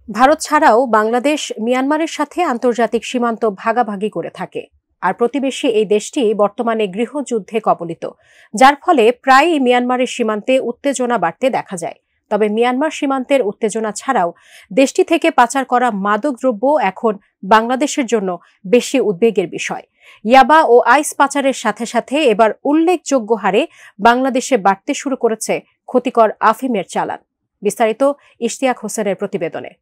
ভারত ছাড়াও বাংলাদেশ মিয়ানমারের সাথে আন্তর্জাতিক সীমান্ত ভাগাভাগি করে থাকে। আর প্রতিবেশী এই দেশটি বর্তমানে গৃহযুদ্ধে কবলিত, যার ফলে প্রায়ই মিয়ানমারের সীমান্তে উত্তেজনা বাড়তে দেখা যায়। তবে মিয়ানমার সীমান্তের উত্তেজনা ছাড়াও দেশটি থেকে পাচার করা মাদকদ্রব্য এখন বাংলাদেশের জন্য বেশি উদ্বেগের বিষয়। ইয়াবা ও আইস পাচারের সাথে সাথে এবার উল্লেখযোগ্য হারে বাংলাদেশে বাড়তে শুরু করেছে ক্ষতিকর আফিমের চালান। বিস্তারিত ইশতিয়াক হোসেনের প্রতিবেদনে।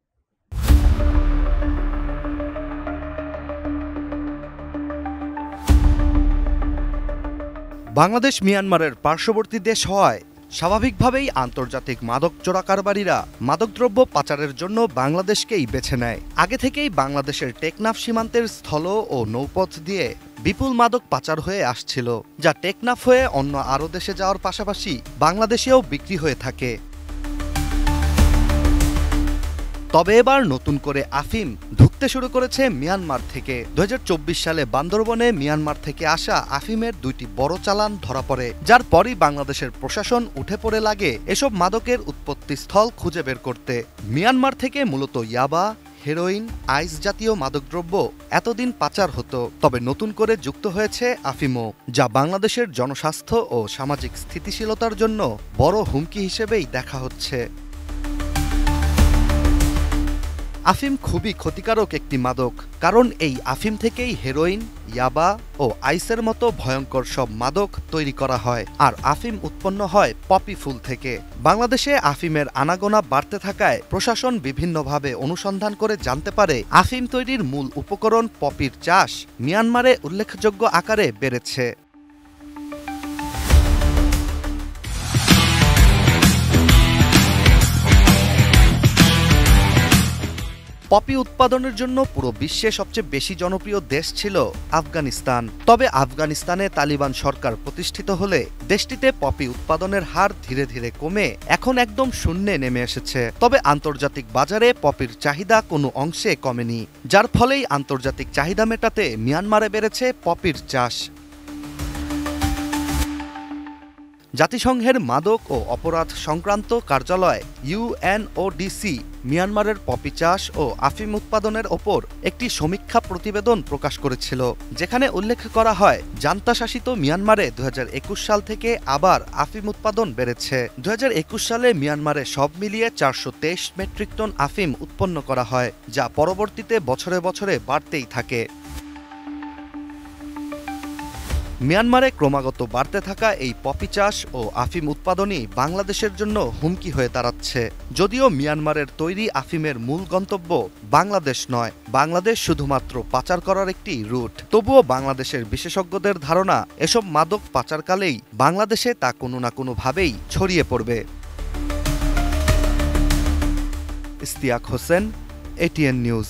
বাংলাদেশ মিয়ানমারের পার্শ্ববর্তী দেশ হওয়ায় স্বাভাবিকভাবেই আন্তর্জাতিক মাদক চোরাকারবারীরা মাদকদ্রব্য পাচারের জন্য বাংলাদেশকেই বেছে নেয়। আগে থেকেই বাংলাদেশের টেকনাফ সীমান্তের স্থল ও নৌপথ দিয়ে বিপুল মাদক পাচার হয়ে আসছিল, যা টেকনাফ হয়ে অন্য আরও দেশে যাওয়ার পাশাপাশি বাংলাদেশেও বিক্রি হয়ে থাকে। তবে এবার নতুন করে আফিম ঢুকতে শুরু করেছে মিয়ানমার থেকে। 2024 সালে বান্দরবনে মিয়ানমার থেকে আসা আফিমের দুইটি বড় চালান ধরা পড়ে, যার পরই বাংলাদেশের প্রশাসন উঠে পড়ে লাগে এসব মাদকের উৎপত্তিস্থল খুঁজে বের করতে। মিয়ানমার থেকে মূলত ইয়াবা, হেরোইন, আইস জাতীয় মাদকদ্রব্য এতদিন পাচার হতো, তবে নতুন করে যুক্ত হয়েছে আফিমও, যা বাংলাদেশের জনস্বাস্থ্য ও সামাজিক স্থিতিশীলতার জন্য বড় হুমকি হিসেবেই দেখা হচ্ছে। আফিম খুবই ক্ষতিকারক একটি মাদক, কারণ এই আফিম থেকেই হেরোইন, ইয়াবা ও আইসের মতো ভয়ঙ্কর সব মাদক তৈরি করা হয়। আর আফিম উৎপন্ন হয় পপি ফুল থেকে। বাংলাদেশে আফিমের আনাগোনা বাড়তে থাকায় প্রশাসন বিভিন্নভাবে অনুসন্ধান করে জানতে পারে আফিম তৈরির মূল উপকরণ পপির চাষ মিয়ানমারে উল্লেখযোগ্য আকারে বেড়েছে। পপি উৎপাদনের জন্য পুরো বিশ্বে সবচেয়ে বেশি জনপ্রিয় দেশ ছিল আফগানিস্তান। তবে আফগানিস্তানে তালিবান সরকার প্রতিষ্ঠিত হলে দেশটিতে পপি উৎপাদনের হার ধীরে ধীরে কমে এখন একদম শূন্যে নেমে এসেছে। তবে আন্তর্জাতিক বাজারে পপির চাহিদা কোনো অংশে কমেনি, যার ফলেই আন্তর্জাতিক চাহিদা মেটাতে মিয়ানমারে বেড়েছে পপির চাষ। জাতিসংঘের মাদক ও অপরাধ সংক্রান্ত কার্যালয় UNODC মিয়ানমারের পপি চাষ ও আফিম উৎপাদনের ওপর একটি সমীক্ষা প্রতিবেদন প্রকাশ করেছিল, যেখানে উল্লেখ করা হয় জান্তাশাসিত মিয়ানমারে 2021 সাল থেকে আবার আফিম উৎপাদন বেড়েছে। 2021 সালে মিয়ানমারে সব মিলিয়ে 423 মেট্রিক টন আফিম উৎপন্ন করা হয়, যা পরবর্তীতে বছরে বছরে বাড়তেই থাকে। মিয়ানমারে ক্রমাগত বাড়তে থাকা এই পপি চাষ ও আফিম উৎপাদনই বাংলাদেশের জন্য হুমকি হয়ে দাঁড়াচ্ছে। যদিও মিয়ানমারের তৈরি আফিমের মূল গন্তব্য বাংলাদেশ নয়, বাংলাদেশ শুধুমাত্র পাচার করার একটি রুট, তবুও বাংলাদেশের বিশেষজ্ঞদের ধারণা এসব মাদক পাচারকালেই বাংলাদেশে তা কোনো না কোনোভাবেই ছড়িয়ে পড়বে। Ishtiaq Hossain, ATN news.